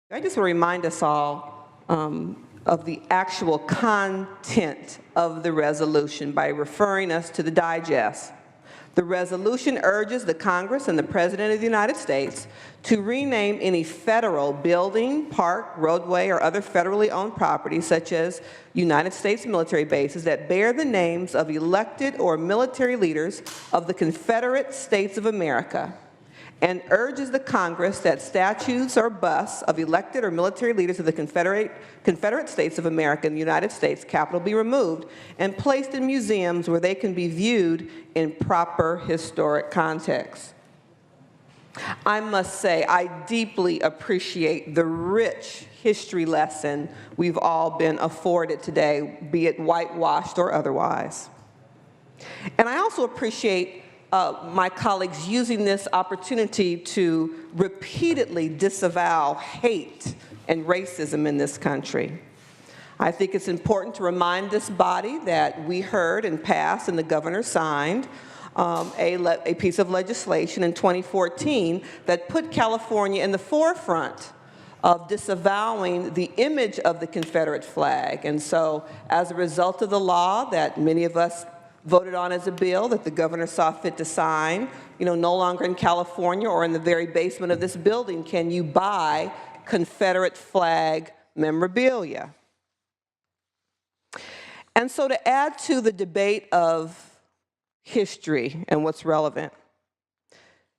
I just want to remind us all of the actual content of the resolution by referring us to the digest. The resolution urges the Congress and the President of the United States to rename any federal building, park, roadway, or other federally owned property, such as United States military bases, that bear the names of elected or military leaders of the Confederate States of America, and urges the Congress that statues or busts of elected or military leaders of the Confederate States of America and the United States Capitol be removed and placed in museums where they can be viewed in proper historic context. I must say, I deeply appreciate the rich history lesson we've all been afforded today, be it whitewashed or otherwise. And I also appreciate my colleagues using this opportunity to repeatedly disavow hate and racism in this country. I think it's important to remind this body that we heard and passed and the governor signed a piece of legislation in 2014 that put California in the forefront of disavowing the image of the Confederate flag. And so as a result of the law that many of us voted on as a bill that the governor saw fit to sign, no longer in California or in the very basement of this building can you buy Confederate flag memorabilia. And so to add to the debate of history and what's relevant,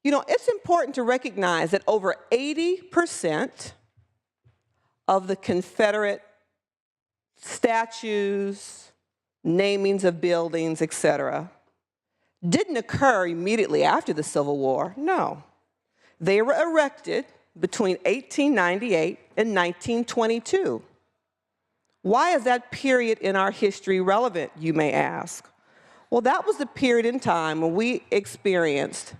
it's important to recognize that over 80% of the Confederate statues, namings of buildings, etc., didn't occur immediately after the Civil War. No. They were erected between 1898 and 1922. Why is that period in our history relevant, you may ask? Well, that was the period in time when we experienced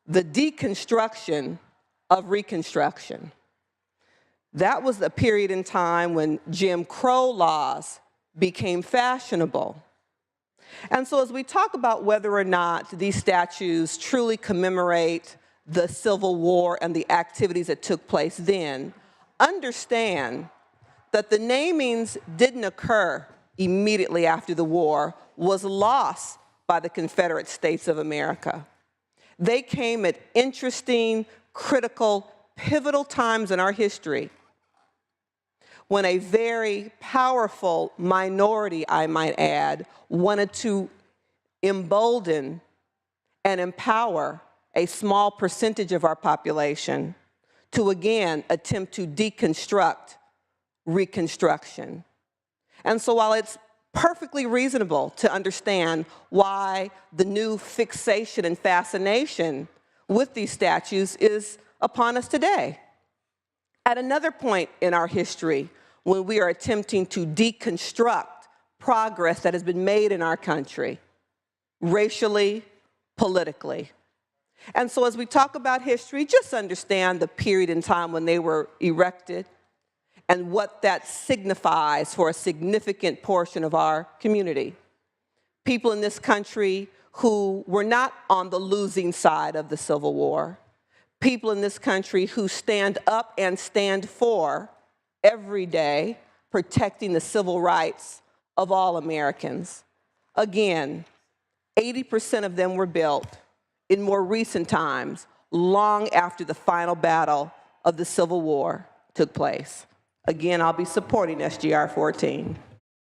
the deconstruction of Reconstruction. That was the period in time when Jim Crow laws became fashionable. And so as we talk about whether or not these statues truly commemorate the Civil War and the activities that took place then, understand that the namings didn't occur immediately after the war, was lost by the Confederate States of America. They came at interesting, critical, pivotal times in our history when a very powerful minority, I might add, wanted to embolden and empower a small percentage of our population to again attempt to deconstruct Reconstruction. And so while it's perfectly reasonable to understand why the new fixation and fascination with these statues is upon us today, at another point in our history, when we are attempting to deconstruct progress that has been made in our country, racially, politically. And so as we talk about history, just understand the period in time when they were erected and what that signifies for a significant portion of our community. People in this country who were not on the losing side of the Civil War, people in this country who stand up and stand for every day protecting the civil rights of all Americans. Again, 80% of them were built in more recent times, long after the final battle of the Civil War took place. Again, I'll be supporting SJR 14.